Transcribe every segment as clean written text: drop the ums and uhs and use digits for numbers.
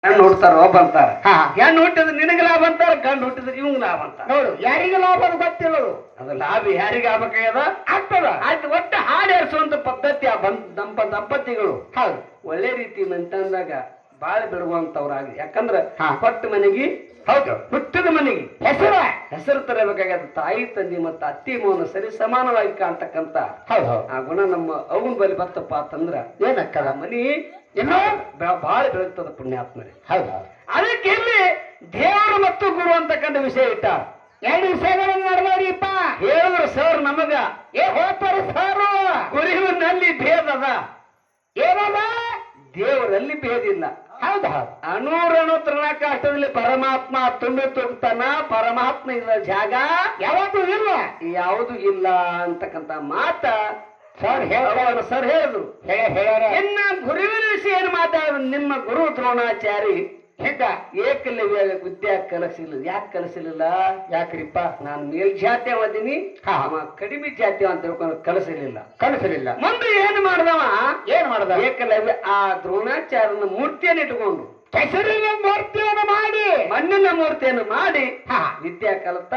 ಹೆಣ್ಣು ಹುಡ್ತಾರ ಒಬ್ಬ ಅಂತಾರ ಹೆಣ್ಣು ಹುಟ್ಟಿದ್ರೆ ನಿನಗೆ ಲಾಭ ಅಂತಾರ, ಗಂಡು ಹುಟ್ಟಿದ್ರೆ ಇವಂಗ್ ಲಾಭ ಅಂತ. ನೋಡು ಯಾರಿಗೆ ಲಾಭ ಅದು ಗೊತ್ತಿಲ್ಲದು. ಅದು ಲಾಭ ಯಾರಿಗೆ ಆಗ್ಬೇಕಾಗ್ಯದ ಆಗ್ತದ. ಆಯ್ತು, ಒಟ್ಟು ಹಾಡೇರಿಸುವಂತ ಪದ್ಧತಿ ಆ ದಂಪತಿಗಳು ಹೌದು ಒಳ್ಳೆ ರೀತಿ ಮಂತಂದಾಗ ಬಾಳ ಬಿಡುವಂತವ್ರಾಗಿ. ಯಾಕಂದ್ರ ಕೊಟ್ಟ ಮನೆಗೆ ಹೌದು ಹುಟ್ಟಿದ ಮನೆಗೆ ಹೆಸರು ತರಬೇಕಾಗ್ಯದ. ತಾಯಿ ತಂದಿ ಮತ್ತು ಅತ್ತಿ ಮೌನ ಸರಿ ಸಮಾನವಾಗಿ ಕಾಣ್ತಕ್ಕಂತ ಆ ಗುಣ ನಮ್ಮ ಅವನ ಬಲಿ ಬರ್ತಪ್ಪ ಅಂತಂದ್ರ ಏನಕ್ಕದ ಮನಿ ಇನ್ನೂ ಬಹಳ ಬೆಳಗ್ತದ ಪುಣ್ಯಾತ್ಮರಿ. ಹೌದು, ಅದಕ್ಕೆ ಇಲ್ಲಿ ದೇವರು ಮತ್ತು ಗುರು ಅಂತಕ್ಕಂಥ ವಿಷಯ ಇಟ್ಟ. ಎರಡು ವಿಷಯಗಳನ್ನು ನಡೆದವ್ರಿಪ್ಪ ಹೇಳಿದ್ರು ಸರ್ ನಮಗ ಹೋಗ್ತಾರೆ ಸರ್. ಗುರುವಿನಲ್ಲಿ ಭೇದ ಅದ, ಏನದ ದೇವರಲ್ಲಿ ಭೇದ ಇಲ್ಲ. ಹೌದಾ, ಅಣೂರಣು ತೃಣಕಾಷ್ಟದಲ್ಲಿ ಪರಮಾತ್ಮ ತುಂಡು ತುಗ್ತಾನ. ಪರಮಾತ್ಮ ಇರುವ ಜಾಗ ಯಾವುದು ಇಲ್ಲ, ಯಾವುದು ಇಲ್ಲ ಅಂತಕ್ಕಂತ ಮಾತ ಸರ್ ಹೇಳ ಸರ್ ಹೇಳಿದ್ರು. ಇನ್ನ ಗುರುವಿನ ವಿಷಯ ಏನು ಮಾತಾಡಿದ್ರು? ನಿಮ್ಮ ಗುರು ದ್ರೋಣಾಚಾರಿ ಹೇಗ ಏಕಲವ್ಯ ವಿದ್ಯಾ ಕಲಿಸಿಲ್ಲ. ಯಾಕೆ ಕಲಿಸಲಿಲ್ಲ? ಯಾಕ್ರಿಪ್ಪ? ನಾನು ಮೇಲ್ಜಾತಿ ಅವದೀನಿ, ಕಡಿಮೆ ಜಾತಿ ಅಂತ ತಿಳ್ಕೊಂಡು ಕಲಿಸಲಿಲ್ಲ. ಮುಂದೆ ಏನ್ ಮಾಡ್ದವ? ಏಕಲವ್ಯ ಆ ದ್ರೋಣಾಚಾರ್ಯನ ಮೂರ್ತಿಯನ್ನು ಇಟ್ಕೊಂಡು ಕೆಸರಿನ ಮೂರ್ತಿಯನ್ನು ಮಾಡಿ ಮಣ್ಣಿನ ಮೂರ್ತಿಯನ್ನು ಮಾಡಿ ವಿದ್ಯಾ ಕಲಿತ.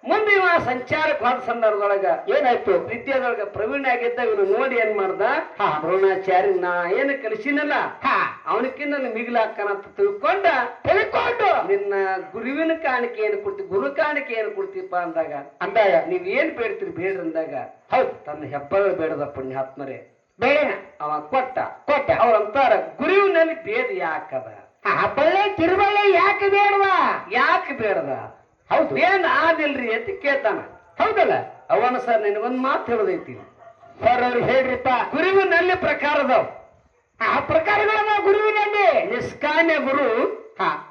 ಮುಂದೆ ಇವ ಸಂಚಾರಕ್ಕೆ ಹೋದ ಸಂದರ್ಭದೊಳಗ ಏನಾಯ್ತು? ವಿದ್ಯಾದೊಳಗ ಪ್ರವೀಣ ಆಗಿದ್ದ ಇವನು ನೋಡಿ ಏನ್ ಮಾಡ್ದ? ದ್ರೋಣಾಚಾರ್ಯ ನಾ ಏನು ಕಲಿಸಿನಲ್ಲ ಅವನಕ್ಕಿಂತ ಮಿಗಿಲಾಕನಂತ ತಿಳ್ಕೊಂಡು ನಿನ್ನ ಗುರುವಿನ ಕಾಣಿಕೆ ಏನು ಕೊಡ್ತಿ, ಗುರು ಕಾಣಿಕೆ ಏನು ಕೊಡ್ತೀಪ್ಪ ಅಂದಾಗ ನೀವ್ ಏನ್ ಬೇಡ್ತೀರಿ ಬೇಡ್ರಿ ಅಂದಾಗ ಹೌದು ತನ್ನ ಹೆಬ್ಬಳ ಬೇಡದ ಪುಣ್ಯಾತ್ಮರೇ ಬೇಡ ಅವ ಕೊಟ್ಟ. ಅವ್ರಂತಾರ ಗುರುವಿನಲ್ಲಿ ಭೇದ ಯಾಕದ? ಬಳ್ಳೆ ತಿರುಬಳ್ಳೆ ಯಾಕೆ ಬೇಡದ? ಹೌದು, ಏನ್ ಆದಿಲ್ರಿ ಅಂತ ಕೇಳ್ತಾನ. ಹೌದಲ್ಲ? ಅವನ ಸರ್ ನಿನಗೊಂದ್ ಮಾತು ಹೇಳದೈತಿ ಸರ್. ಅವ್ರು ಹೇಳ್ರಿಪ್ಪ, ಗುರುವಿನಲ್ಲಿ ಪ್ರಕಾರದವ್ ಆ ಪ್ರಕಾರಗಳ ಗುರುವಿನಲ್ಲಿ ನಿಷ್ಕಾಮ್ಯ ಗುರು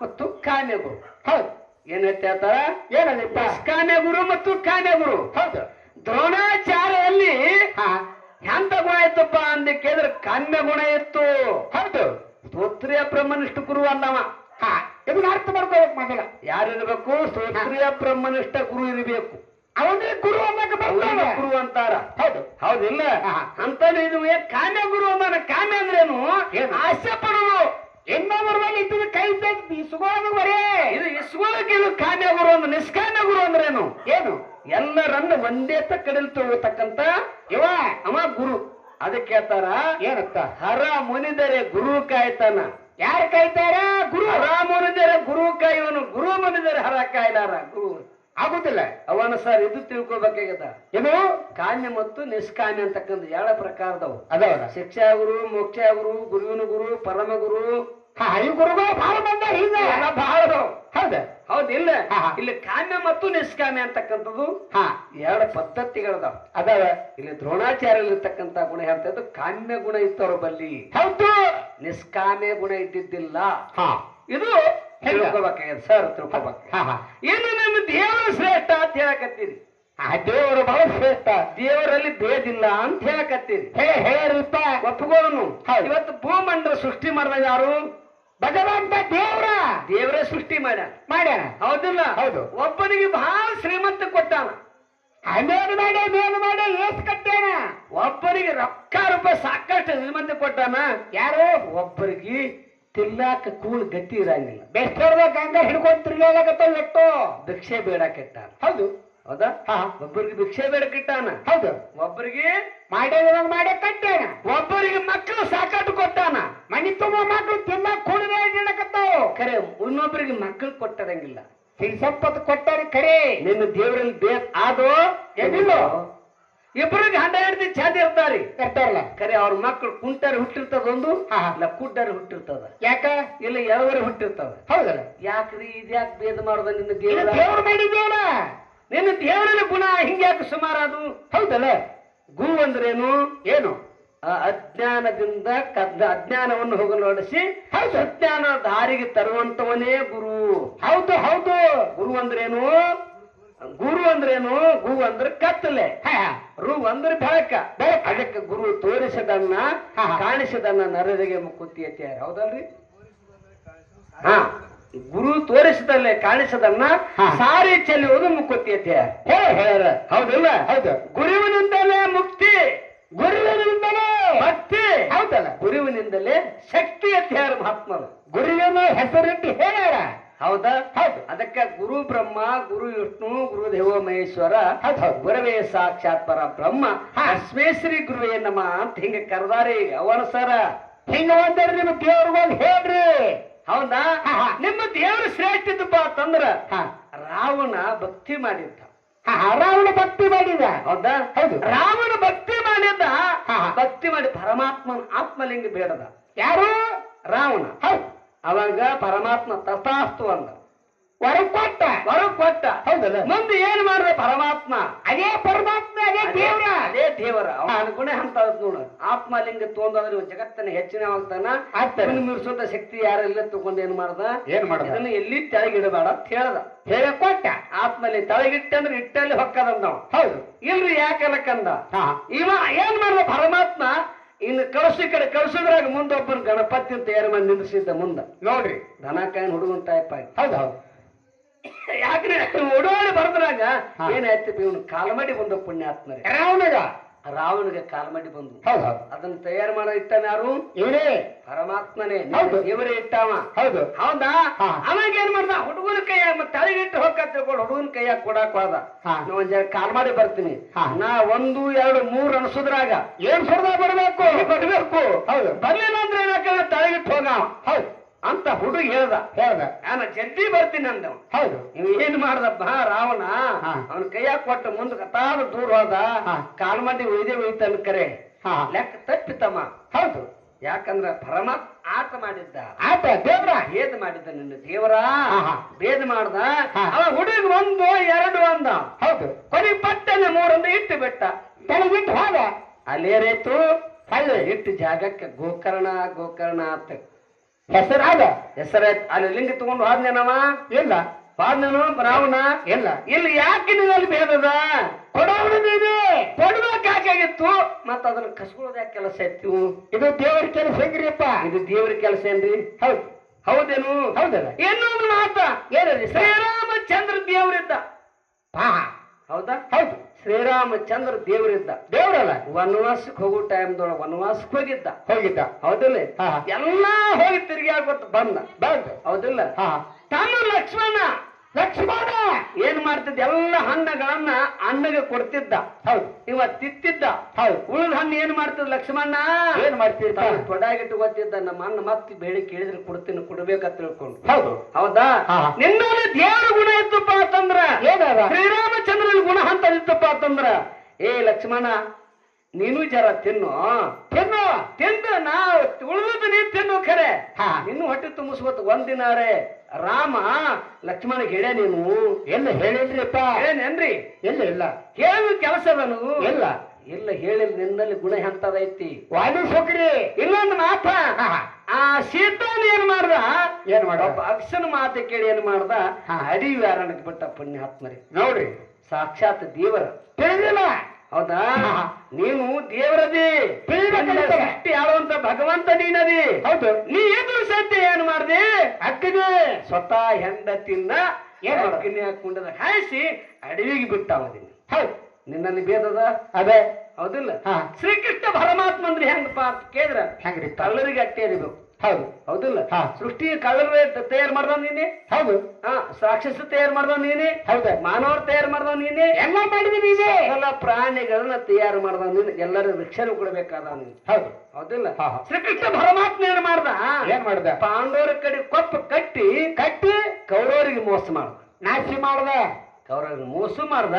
ಮತ್ತು ಕಾಮ್ಯ ಗುರು. ಹೌದು, ಏನ್ ಹೇಳ್ತಾರ? ಏನದಿಪ್ಪ? ನಿಷ್ಕಾಮ್ಯ ಗುರು ಮತ್ತು ಕಾಮ್ಯ ಗುರು. ಹೌದು, ದ್ರೋಣಾಚಾರ್ಯಲ್ಲಿ ಎಂತ ಗುಣ ಇತ್ತಪ್ಪ ಅಂದ ಕೇಳಿದ್ರೆ ಕಾಮ್ಯ ಗುಣ ಇತ್ತು. ಹೌದು, ಸ್ತೋತ್ರಿಯ ಬ್ರಹ್ಮನಿಷ್ಠ ಗುರು ಅಲ್ಲವ. ಇದನ್ನ ಅರ್ಥ ಮಾಡ್ಕೋಬೇಕು. ಮೊದಲ ಯಾರಿರ್ಬೇಕು? ಸ್ತೋತ್ರಿಯ ಬ್ರಹ್ಮನಿಷ್ಠ ಗುರು ಇರಬೇಕು. ಅವನೇ ಗುರು ಅನ್ನಕ್ಕೆ ಗುರು ಅಂತಾರ. ಹೌದು, ಹೌದಿಲ್ಲ? ಅಂತ ಇದು ಕಾಮ್ಯ ಗುರು ಅಂದಾನ. ಕಾಮ್ಯ ಅಂದ್ರೇನು? ಆಸೆ ಪಡುವುದು. ಇನ್ನೊಬ್ಬರ ಮೇಲೆ ಇದ್ದ ಕೈ ಇಸ್ಕೊಳ್ಳೋದು ಬರೇ ಇದು ಇಸ್ಕೊಳ್ಳೋಕೆ ಇದು ಕಾಮ್ಯ ಗುರು ಅಂದ. ನಿಷ್ಕಾಮ್ಯ ಗುರು ಅಂದ್ರೇನು? ಏನು? ಎಲ್ಲರನ್ನ ಒಂದೇ ತಕ್ಕಡಲ್ಲಿ ತಗೋತಕ್ಕಂತ ಅವ ಗುರು. ಅದಕ್ಕೆ ಹೇಳ್ತಾರ ಏನಂತ? ಹರ ಮುನಿದರೆ ಗುರು ಕಾಯ್ತಾನ. ಯಾರು ಕಾಯ್ತಾರ? ಗುರು. ಹರ ಮುನಿದರೆ ಗುರು ಕಾಯುವನು, ಗುರು ಮುನಿದರೆ ಹರ ಕಾಯ್ಲಾರ. ಗುರು ಆಗುದಿಲ್ಲ. ಅವನ ಸರ್ ಇದು ತಿಳ್ಕೊಬೇಕಾಗದ. ಇದು ಕಾಮ್ಯ ಮತ್ತು ನಿಷ್ಕಾಮ್ಯ ಅಂತಕ್ಕಂಥ ಎರಡು ಪ್ರಕಾರದವು ಅದವಲ್ಲ. ಶಿಕ್ಷಾ ಗುರು, ಮೋಕ್ಷ ಗುರು, ಗುರುವಿನ ಗುರು, ಪರಮ ಗುರು. ಈ ಗುರುಗಳು ಬಹಳ ಬಂದ ಹಿಂಗ ಬಹಳ ಹೌದ? ಹೌದಿಲ್ಲ? ಇಲ್ಲಿ ಕಾಮ್ಯ ಮತ್ತು ನಿಷ್ಕಾಮ್ಯ ಅಂತಕ್ಕಂಥದ್ದು ಎರಡು ಪದ್ಧತಿಗಳದಾವ. ಅದಾವ. ಇಲ್ಲಿ ದ್ರೋಣಾಚಾರ್ಯಲ್ಲಿರ್ತಕ್ಕಂಥ ಗುಣ ಹೇಳ್ತಾ ಇದ್ದು ಕಾಮ್ಯ ಗುಣ ಇತ್ತವ್ರ ಬಲ್ಲಿ. ಹೌದು, ನಿಷ್ಕಾಮ್ಯ ಗುಣ ಇದ್ದಿದ್ದಿಲ್ಲ. ಇದು ತಿಳ್ಕೊಬೇಕಾಗ್ಯದ ಸರ್. ತಿಳ್ಕೊಬೇಕು. ಏನು ನಿಮ್ಮ ದೇವರು ಶ್ರೇಷ್ಠ ಅಂತ ಹೇಳಕತ್ತೀರಿ. ದೇವರು ಬಹಳ ಶ್ರೇಷ್ಠ, ದೇವರಲ್ಲಿ ಭೇದಿಲ್ಲ ಅಂತ ಹೇಳಕತ್ತೀರಿ. ಹೇಳಿಪ್ಪ, ಒಪ್ಪುಗೋನು. ಇವತ್ತು ಭೂಮಂಡಲ ಸೃಷ್ಟಿ ಮಾಡಿದ ಯಾರು? ಭಗವಂತ ದೇವರೇ ಸೃಷ್ಟಿ ಮಾಡ್ಯಾನ. ಹೌದಿಲ್ಲ? ಹೌದು. ಒಬ್ಬನಿಗೆ ಬಹಳ ಶ್ರೀಮಂತ ಕೊಟ್ಟಾನ. ಮೇಲು ಮಾಡಿ ಏಸ್ ಕಟ್ಟಾನ. ಒಬ್ಬರಿಗೆ ರೊಕ್ಕ ರೂಪಾಯಿ ಸಾಕಷ್ಟು ಶ್ರೀಮಂತ ಕೊಟ್ಟಾನ. ಯಾರು? ಒಬ್ಬರಿಗೆ ತಿನ್ನಾಕ ಕೂಳು ಗತಿ ಇರಂಗಿಲ್ಲ. ಬೆಸ್ತರ್ದಾಗ ಗಂಗ ಹಿಡ್ಕೊಂಡ್ ತಿರ್ಗಾಡಕತ್ತ ಎಟ್ಟು ಭಿಕ್ಷೆ ಬೇಡಕ್ಕಿಟ್ಟಾನ. ಹೌದು, ಹೌದಾ? ಒಬ್ಬರಿಗೆ ಭಿಕ್ಷೆ ಬೇಡಕ್ಕಿಟ್ಟಾನ. ಹೌದು. ಒಬ್ಬರಿಗೆ ಮಾಡೇ ಕಟ್ಟಾನ. ಒಬ್ಬರಿಗೆ ಮಕ್ಕಳು ಸಾಕಟ್ಟು ಕೊಟ್ಟಾನ. ಮನಿ ತುಂಬ ಮಕ್ಕಳು ತಿನ್ನ ಕೂಡಿಕತ್ತಾವ. ಖರೆ ಇನ್ನೊಬ್ಬರಿಗೆ ಮಕ್ಕಳು ಕೊಟ್ಟರಂಗಿಲ್ಲ. ಸಂಪತ್ತು ಕೊಟ್ಟಾರ ಖರೆ. ನಿನ್ನ ದೇವರಲ್ಲಿ ಆದೋ ಎದಿಲ್ಲ. ಇಬ್ಬರಿಗೆ ಹಂಡ ಹಿಡ್ದು ಚಾದಿ ಇರ್ತಾರಲ್ಲ. ಖರೆ ಅವ್ರ ಮಕ್ಕಳು ಕುಂಟಾರಿ ಹುಟ್ಟಿರ್ತದೊಂದು, ಇಲ್ಲ ಕುಡ್ಡಾರಿ ಹುಟ್ಟಿರ್ತದ. ಯಾಕ? ಇಲ್ಲ ಎರವರೆ ಹುಟ್ಟಿರ್ತದ. ಹೌದಲ್ಲ? ಯಾಕ್ರಿ ಇದ್ಯಾಕೆ ಭೇದ ಮಾಡುದ? ನಿನ್ನ ದೇವ್ರು ಮಾಡಿದೇನ? ನಿನ್ನ ದೇವರಲ್ಲಿ ಗುಣ ಹಿಂಗ್ಯಾಕೆ ಸುಮಾರದು? ಹೌದಲ್ಲ? ಗುರು ಅಂದ್ರೇನು? ಏನು? ಅಜ್ಞಾನದಿಂದ ಅಜ್ಞಾನವನ್ನು ಹೋಗಲೋಡಿಸಿ ಸಜ್ಞಾನ ದಾರಿಗೆ ತರುವಂತವನೇ ಗುರು. ಹೌದು ಹೌದು. ಗುರು ಅಂದ್ರೇನು? ಗು ಅಂದ್ರೆ ಕತ್ತಲೆ, ರು ಅಂದ್ರೆ ಬೆಳಕ. ಅದಕ್ಕೆ ಗುರು ತೋರಿಸದನ್ನ ಕಾಣಿಸದನ್ನ ನರರಿಗೆ ಮುಕ್ಕುತ್ತಿ ಅಂತ. ಹೌದಲ್ರಿ? ಗುರು ತೋರಿಸದಲ್ಲೇ ಕಾಣಿಸದನ್ನ ಸಾರಿ ಚೆಲ್ಲುವುದು ಮುಕ್ಕುತ್ತಿ ಅಂತ. ಹೌದಿಲ್ಲ? ಹೌದು. ಗುರುವಿನಿಂದಲೇ ಮುಕ್ತಿ, ಗುರುವಿನಿಂದಲೇ ಭಕ್ತಿ. ಹೌದಲ್ಲ? ಗುರುವಿನಿಂದಲೇ ಶಕ್ತಿ ಅಂತ ಯಾರು ಮಹಾತ್ಮರು. ಗುರುವಿನ ಹೆಸರಿಟ್ಟು ಹೇಳ್ಯಾರ. ಹೌದಾ? ಹೌದು. ಅದಕ್ಕೆ ಗುರು ಬ್ರಹ್ಮ, ಗುರು ವಿಷ್ಣು, ಗುರು ದೇವ ಮಹೇಶ್ವರ, ಹೌದು. ಗುರವೇ ಸಾಕ್ಷಾತ್ ಪರ ಬ್ರಹ್ಮ, ತಸ್ಮೈ ಶ್ರೀ ಗುರುವೇ ನಮಃ ಅಂತ ಹಿಂಗ ಕರೆದಾರಿ ಅವನ ಸರ. ಹಿಂಗ ಒಂದ್ರಿ ನಿಮ್ಮ ದೇವ್ರಿಗೊಂದು ಹೇಳ್ರಿ. ಹೌದಾ? ನಿಮ್ಮ ದೇವ್ರ ಶ್ರೇಷ್ಠ ಇದ್ದಪ್ಪ ಅಂತಂದ್ರ ಹಾ ರಾವಣ ಭಕ್ತಿ ಮಾಡಿದ್ದ. ರಾವಣ ಭಕ್ತಿ ಮಾಡಿದ. ಹೌದಾ? ಹೌದು. ರಾವಣ ಭಕ್ತಿ ಮಾಡಿದ್ದ. ಹಾ. ಭಕ್ತಿ ಮಾಡಿ ಪರಮಾತ್ಮನ ಆತ್ಮಲಿಂಗ ಬೇಡದ. ಯಾರು? ರಾವಣ. ಹೌದು. ಅವಾಗ ಪರಮಾತ್ಮ ತಥಾಸ್ತು ಅಂದ, ಹೊರಗ್ ಕೊಟ್ಟ. ಹೊರಗ್ ಕೊಟ್ಟ. ಹೌದಲ್ಲ? ಮುಂದೆ ಏನ್ ಮಾಡ್ದ ಪರಮಾತ್ಮ? ಅದೇ ಪರಮಾತ್ಮ, ಅದೇ ದೇವ್ರ. ಅದೇ ದೇವರ ಅವನ ಗುಣ ಅಂತ ನೋಡು. ಆತ್ಮಲಿಂಗ ತೊಂದ್ರೆ ಜಗತ್ತನ್ನ ಹೆಚ್ಚಿನವಾಗ್ತಾನ. ಆಗ್ತಾನೆ. ಮೀರಿಸುವಂತ ಶಕ್ತಿ ಯಾರೆಲ್ಲ ತಗೊಂಡು ಏನ್ ಮಾಡ್ದ? ಏನ್ ಮಾಡ್ದ? ಇದನ್ನ ಎಲ್ಲಿ ತೆಳಗಿಡಬೇಡ ಅಂತ ಹೇಳ್ದ. ಹೇಳ ಕೊಟ್ಟ. ಆತ್ಮಲ್ಲಿ ತೆಳಗಿಟ್ಟಂದ್ರೆ ಇಟ್ಟಲ್ಲಿ ಹೊಕ್ಕದಂದ. ಹೌದು. ಇಲ್ರಿ ಯಾಕಲ್ಲಕ್ಕಂದ. ಹಾ. ಇವ ಏನ್ ಮಾಡ್ದ ಪರಮಾತ್ಮ? ಇನ್ನು ಕಳಿಸಿ ಕಡೆ ಕಳ್ಸೋದ್ರಾಗ ಮುಂದೊಬ್ಬನ ಗಣಪತಿ ಅಂತ ತಯಾರು ಮಾಡಿ ನಿಂದ್ರಿಸಿದ್ದ. ಮುಂದ ನೋಡ್ರಿ ದನ ಕಾಯಿನ ಹುಡುಗನ್ ಟೈಪ್ ಆಯ್ತು. ಹೌದು ಹೌದು. ಯಾಕ್ರಿ ಉಡೋಳಿ ಬರ್ದ್ರಾಗ ಏನಾಯ್ತು? ಇವನು ಕಾಲ್ಮಡಿ ಬಂದ ಪುಣ್ಯಾತ್ಮರಿ. ರಾವಣಗೆ ಕಾಲ್ಮಡಿ ಬಂದು. ಹೌದು ಹೌದು. ಅದನ್ನ ತಯಾರು ಮಾಡೋ ಇಟ್ಟಾನ ಯಾರು? ಇವರೇ ಪರಮಾತ್ಮನೇ. ಹೌದು. ಇವರೇ ಇಟ್ಟಾವ. ಹೌದು. ಹೌದಾ? ಹಾ. ಅವಾಗ ಏನ್ ಮಾಡ್ದ? ಹುಡುಗನ ಕೈಯಾಗ ಮತ್ತೆ ತಲೆಗಿಟ್ಟು ಹೋಗ ತಿಳ್ಕೊಂಡು ಹುಡುಗನ ಕೈಯಾಗ ಕೊಡಾಕ್ ಹೋದ. ಹಾ. ನಾ ಒಂದ್ ಜರ ಕಾಲ್ ಮಾಡಿ ಬರ್ತೀನಿ. ಹಾ. ನಾ 1 2 3 ಅನ್ಸುದ್ರಾಗ ಏನ್ ಸುಡ್ದ ಬರ್ಬೇಕು. ಹೌದು. ಬರ್ಲಿಲ್ಲ ಅಂದ್ರೆ ಏನಾಕ ತಲೆಗಿಟ್ಟು ಹೋಗ. ಹೌದು ಅಂತ ಹುಡುಗ ಹೇಳ್ದ. ನಾನು ಜಲ್ದಿ ಬರ್ತೀನಿ ಅಂದವ. ಹೌದು. ಇವ್ ಏನ್ ಮಾಡ್ದಪ್ಪ ರಾವಣ? ಹಾ. ಅವನ ಕೈಯಾಗ ಕೊಟ್ಟ ಮುಂದೆ ಕತಾದ ದೂರ ಹೋದ. ಹಾ. ಕಾಲ್ಮಡಿ ಒಯ್ತನ್ ಕರೆ. ಹಾ. ಲೆಕ್ಕ ತಪ್ಪಿತಮ್ಮ. ಹೌದು. ಯಾಕಂದ್ರ ಪರಮಾತ್ಮ ಆಟ ಮಾಡಿದ್ದ. ಆತ ದೇವ್ರ ಭೇದ ಮಾಡಿದ್ದ. ನಿನ್ನ ದೇವರ ಹಾ. ಭೇದ ಮಾಡ್ದ. ಹಾ. ಅವ ಹುಡುಗ 1 2 ಅಂದ. ಹೌದು. ಕೊನೆ ಪಟ್ಟನೆ 3 ಇಟ್ಟು ಬಿಟ್ಟ. ತೆಳಗಿಟ್ಟು ಹೋದ. ಅಲ್ಲೇರೇತು ಹಳ್ಳಿ ಇಟ್ಟು ಜಾಗಕ್ಕೆ ಗೋಕರ್ಣ ಗೋಕರ್ಣ ಅಂತ ಹೆಸರಾದ. ಹೆಸರಾಯ್ತು. ಅಲ್ಲಿ ಲಿಂಗ ತಗೊಂಡು ಹೋದ್ನೇನವ? ಇಲ್ಲ. ಹೋದ್ನೇನು ರಾವಣ? ಇಲ್ಲ. ಇಲ್ಲಿ ಯಾಕೆ ನಿನ್ನಲ್ಲಿ ಭೇದದ? ಕೊಡೋಣ ನೀನು. ಕೊಡ್ಬೇಕಾಗಿತ್ತು. ಮತ್ತ ಅದನ್ನ ಕಸ್ಕೊಳ್ಳೋದ ಯಾಕೆ ಕೆಲಸ ಇತ್ತು? ಇದು ದೇವರ ಕೆಲಸ ಹೆಂಗ್ರಿಪ್ಪ? ಇದು ದೇವ್ರ ಕೆಲಸ ಏನ್ರಿ? ಹೌದು. ಹೌದೇನು? ಹೌದಲ್ಲ? ಇನ್ನೊಂದು ಮಾತ ಏನ್ರಿ? ಶ್ರೀರಾಮಚಂದ್ರ ದೇವರಿದ್ದ. ಹಾ. ಹೌದಾ? ಹೌದು. ಶ್ರೀರಾಮಚಂದ್ರ ದೇವರಿದ್ದ. ದೇವ್ರಲ್ಲ? ವನವಾಸಕ್ಕೆ ಹೋಗೋ ಟೈಮ್ದೊಳಗೆ ವನವಾಸಕ್ಕೆ ಹೋಗಿದ್ದ. ಹೌದಿಲ್ಲ? ಹಾ. ಎಲ್ಲಾ ಹೋಗಿ ತಿರುಗಿ ಆಗೋತ್ ಬಂದ. ಹೌದಿಲ್ಲ? ಹಾ. ತಾನು ಲಕ್ಷ್ಮಣ ಏನ್ ಮಾಡ್ತಿದ್ದ? ಎಲ್ಲ ಹಣ್ಣುಗಳನ್ನ ಅಣ್ಣಗೆ ಕೊಡ್ತಿದ್ದ. ಹೌದು. ಇವ ತಿತ್ತಿದ್ದ. ಹೌದು. ಉಳಿದ ಹಣ್ಣು ಏನ್ ಮಾಡ್ತಿದ್ದ ಲಕ್ಷ್ಮಣ? ಏನ್ ಮಾಡ್ತಿದ್ದ? ತೊಡಾಗಿಟ್ಟು ಗೊತ್ತಿದ್ದ. ನಮ್ಮ ಅಣ್ಣ ಮತ್ತೆ ಬೇಡಿ ಕೇಳಿದ್ರೆ ಕೊಡ್ತೀನಿ, ಕೊಡ್ಬೇಕಂತ ತಿಳ್ಕೊಂಡು. ಹೌದು. ಹೌದಾ? ಹಾ. ನಿನ್ನಲ್ಲಿ ದೇವರ ಗುಣ ಇತ್ತಪ್ಪ ಅಂತಂದ್ರ, ಏನಾರ ಶ್ರೀರಾಮಚಂದ್ರನ ಗುಣ ಅಂತ ಇತ್ತಪ್ಪ ಅಂತಂದ್ರ, ಏ ಲಕ್ಷ್ಮಣ ನೀನು ಜರ ತಿನ್ನು ತಿಂದು ನಾವು ಉಳಿದು ನೀ ತಿನ್ನು ಖರೆ. ಇನ್ನು ಹೊಟ್ಟೆ ತುಂಬಿಸ್ಕೊತ ಒಂದಿನಾರೆ ರಾಮ ಲಕ್ಷ್ಮಣ ಹೇಳ ನೀನು ಎಲ್ಲ ಹೇಳಿಲ್ರಿಪ್ಪ? ಹೇಳೇನ್ರಿ? ಎಲ್ಲ ಇಲ್ಲ ಹೇಳು ಕೆಲಸದನು ಇಲ್ಲ ಇಲ್ಲ ಹೇಳಿಲ್ಲ. ನಿನ್ನಲ್ಲಿ ಗುಣ ಎಂತದೈತಿ? ವಾಲಿ ಸೊಕ್ರಿ. ಇನ್ನೊಂದು ಮಾತ, ಆ ಸೀತಾನ ಏನ್ ಮಾಡ್ದ? ಏನ್ ಮಾಡ? ಅಕ್ಷನ ಮಾತು ಕೇಳಿ ಏನ್ ಮಾಡ್ದ? ಅಡಿವಿ ಅರಣ್ಯಕ್ಕೆ ಬಿಟ್ಟ ಪುಣ್ಯಾತ್ಮರಿ. ನೋಡ್ರಿ, ಸಾಕ್ಷಾತ್ ದೇವರ ತಿಳಿದಿಲ್ಲ. ಹೌದಾ? ನೀನು ದೇವರದಿ ಸೃಷ್ಟಿ ಆಳುವಂತ ಭಗವಂತ ನೀನದಿ. ಹೌದು. ನೀ ಎದುರು ಸದ್ಯ ಏನ್ ಮಾಡ್ದೆ? ಅಕ್ಕನೇ ಸ್ವತಃ ಹೆಂಡತಿನ ಅಗ್ನಿ ಹಾಕೊಂಡದ ಹಾಯಿಸಿ ಅಡವಿಗೆ ಬಿಟ್ಟಾವದೀನಿ. ಹೌದು. ನಿನ್ನಲ್ಲಿ ಭೇದದ ಅದೇ. ಹೌದಿಲ್ಲ? ಶ್ರೀಕೃಷ್ಣ ಪರಮಾತ್ಮ ಅಂದ್ರೆ ಹೆಂಗಪ್ಪ ಅಂತ ಕೇಳಿದ್ರ ಹೆಂಗ್ರಿ? ಕಳ್ಳರಿಗೆ ಅಟ್ಟೆ ಇರಬೇಕು. ಹೌದು. ಹೌದಿಲ್ಲ? ಹಾ. ಸೃಷ್ಟಿ ಕಳ್ಳರ ತಯಾರು ಮಾಡ್ದ ನೀನೆ. ಹೌದು. ರಾಕ್ಷಸ ತಯಾರು ಮಾಡ್ದ ನೀನೆ. ಹೌದ. ಮಾನವರು ತಯಾರು ಮಾಡ್ದ ನೀನೆ. ಎಲ್ಲ ಮಾಡಿದ್ವಿ ನೀನೆ. ಎಲ್ಲ ಪ್ರಾಣಿಗಳನ್ನ ತಯಾರು ಮಾಡ್ದ ನೀನು. ಎಲ್ಲರೂ ರಕ್ಷಣೆ ಕೊಡಬೇಕಾದ ನೀನು. ಹೌದು. ಹೌದಿಲ್ಲ? ಹಾ. ಶ್ರೀಕೃಷ್ಣ ಪರಮಾತ್ಮ ಏನ್ ಮಾಡ್ದ? ಏನ್ ಮಾಡ್ದ? ಪಾಂಡವರ ಕಡೆ ಕೊಪ್ಪ ಕಟ್ಟಿ ಕೌರವರಿಗೆ ಮೋಸ ಮಾಡ್ದ, ನಾಶ ಮಾಡ್ದ. ಕೌರವರಿಗೆ ಮೋಸ ಮಾಡ್ದ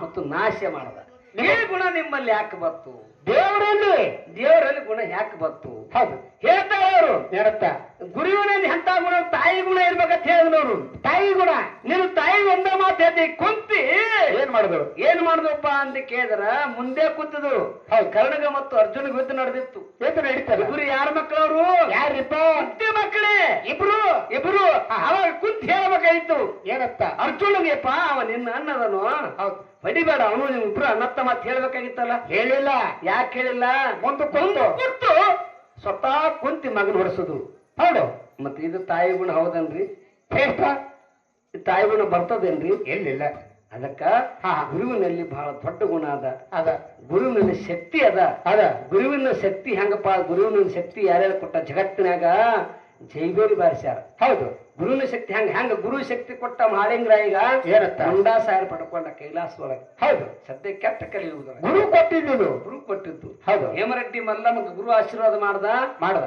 ಮತ್ತು ನಾಶ ಮಾಡ್ದ. ಈ ಗುಣ ನಿಮ್ಮಲ್ಲಿ ಯಾಕೆ ಬತ್ತು? ದೇವರಲ್ಲಿ ಗುಣ ಯಾಕೆ ಬತ್ತು? ಹೌದು. ಹೇಳ್ತಾರವರು ಏನತ್ತ? ಗುರುವಿನಲ್ಲಿ ಎಂತ ಗುಣ? ತಾಯಿ ಗುಣ ಇರ್ಬೇಕಂತ ಹೇಳಿದವರು. ತಾಯಿ ಗುಣ. ನೀನು ತಾಯಿ ಒಂದೇ ಮಾತು ಹೇಳ್ತಿ ಕುಂತಿ ಏನ್ ಮಾಡಿದ್ರು? ಏನ್ ಮಾಡುದಪ್ಪ ಅಂತ ಕೇಳಿದ್ರ ಮುಂದೆ ಕೂತಿದ್ರು. ಹೌದು. ಕರ್ಣಗ ಮತ್ತು ಅರ್ಜುನ ಯುದ್ಧ ನಡೆದಿತ್ತು. ಯುದ್ಧ ನಡೀತಲ್ಲ. ಇಬ್ರು ಯಾರ ಮಕ್ಕಳವರು? ಯಾರಿಪ್ಪ? ಕುಂತಿ ಮಕ್ಕಳೇ ಇಬ್ರು. ಅವಾಗ ಕುಂತಿ ಹೇಳ್ಬೇಕಾಯ್ತು. ಏನತ್ತ? ಅರ್ಜುನಗೆಪ್ಪ ಅವ ನಿನ್ನ ಅನ್ನದನು. ಹೌದು. ಬಡಿಬೇಡ, ಅವನು ನಿಮ್ ಇಬ್ರು ಅನ್ನತ್ತ ಮಾತು ಹೇಳ್ಬೇಕಾಗಿತ್ತಲ್ಲ. ಹೇಳಿಲ್ಲ. ಯಾಕೆ ಹೇಳಿಲ್ಲ? ಮುಂದೆ ಕೂತು ಸ್ವತಃ ಕುಂತಿ ಮಗನ ಹೊಡೆಸುದು. ಹೌದು. ಮತ್ತೆ ಇದು ತಾಯಿ ಗುಣ ಹೌದನ್ರಿ? ಶ್ರೇಷ್ಠ. ತಾಯಿ ಗುಣ ಬರ್ತದೇನ್ರಿ? ಎಲ್ಲಿಲ್ಲ. ಅದಕ್ಕ ಗುರುವಿನಲ್ಲಿ ಬಹಳ ದೊಡ್ಡ ಗುಣ ಅದ. ಗುರುವಿನಲ್ಲಿ ಶಕ್ತಿ ಅದ. ಗುರುವಿನ ಶಕ್ತಿ ಹೆಂಗಪ್ಪ? ಗುರುವಿನ ಶಕ್ತಿ ಯಾರ್ಯಾರು ಕೊಟ್ಟ ಜಗತ್ತಿನಾಗ ಜೈಬೇರಿ ಬಾರಿಸ್ಯಾರ. ಹೌದು. ಗುರುವಿನ ಶಕ್ತಿ ಹೆಂಗ ಗುರು ಶಕ್ತಿ ಕೊಟ್ಟ ಮಾಳಿಂಗರಾಯಿಗ ಏನತ್ತ ಮುಂಡಾ ಸಾಯರ್ ಪಡ್ಕೊಂಡ ಕೈಲಾಸ ಒಳಗೆ. ಹೌದು. ಸದ್ಯ ಕೆಟ್ಟ ಕಲಿಯುವುದು ಗುರು ಕೊಟ್ಟಿದ್ದು. ಗುರು ಕೊಟ್ಟಿದ್ದು. ಹೌದು. ಹೇಮರೆಡ್ಡಿ ಮಲ್ಲಮ್ಮಗ ಗುರು ಆಶೀರ್ವಾದ ಮಾಡ್ದ.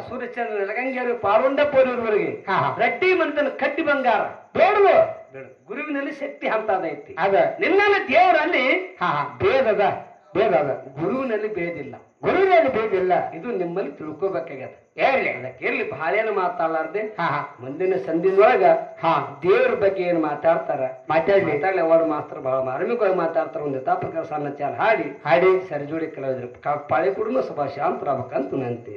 ಸೂರ್ಯಚಂದ್ರ ನೆಲಗಂಗೇರಿ ಪಾರುಂಡಪೋರಿವರೆಗೆ ರೆಡ್ಡಿ ಮಂತನ ಕಡ್ಡಿ ಬಂಗಾರ ಬೇಡದು. ಗುರುವಿನಲ್ಲಿ ಶಕ್ತಿ ಅಂತದೈತಿ. ಅದ ನಿನ್ನಲ್ಲಿ ದೇವರಲ್ಲಿ ಭೇದದ ಭೇದದ ಗುರುವಿನಲ್ಲಿ ಭೇದಿಲ್ಲ. ಗುರುವಿನಲ್ಲಿ ಭೇದಿಲ್ಲ. ಇದು ನಿಮ್ಮಲ್ಲಿ ತಿಳ್ಕೊಬೇಕಾಗ್ಯದ. ಹೇಳಿ ಅದಕ್ಕೆ ಇರ್ಲಿ ಬಾಳೇನು ಮಾತಾಡಲಾರ್ದೆ ಮುಂದಿನ ಸಂದಿನೊಳಗ ದೇವ್ರ ಬಗ್ಗೆ ಏನು ಮಾತಾಡ್ತಾರ ಮಾತಾಡ್ಲಿ ಅವರು ಮಾಸ್ತರ ಬಹಳ ಮಾರ್ಮಿಕವಾಗಿ ಮಾತಾಡ್ತಾರ. ಒಂದು ಪ್ರಕಾರ ಸಣ್ಣ ಚಾಲ ಹಾಡಿ ಸರಿಜೋಡಿ ಕಲಾವಿದ್ರು ಪಾಳಿ ಕೂಡ ಸ್ವಲ್ಪ ಶಾಂತರಾಗಬೇಕಂತ ನಂತೆ.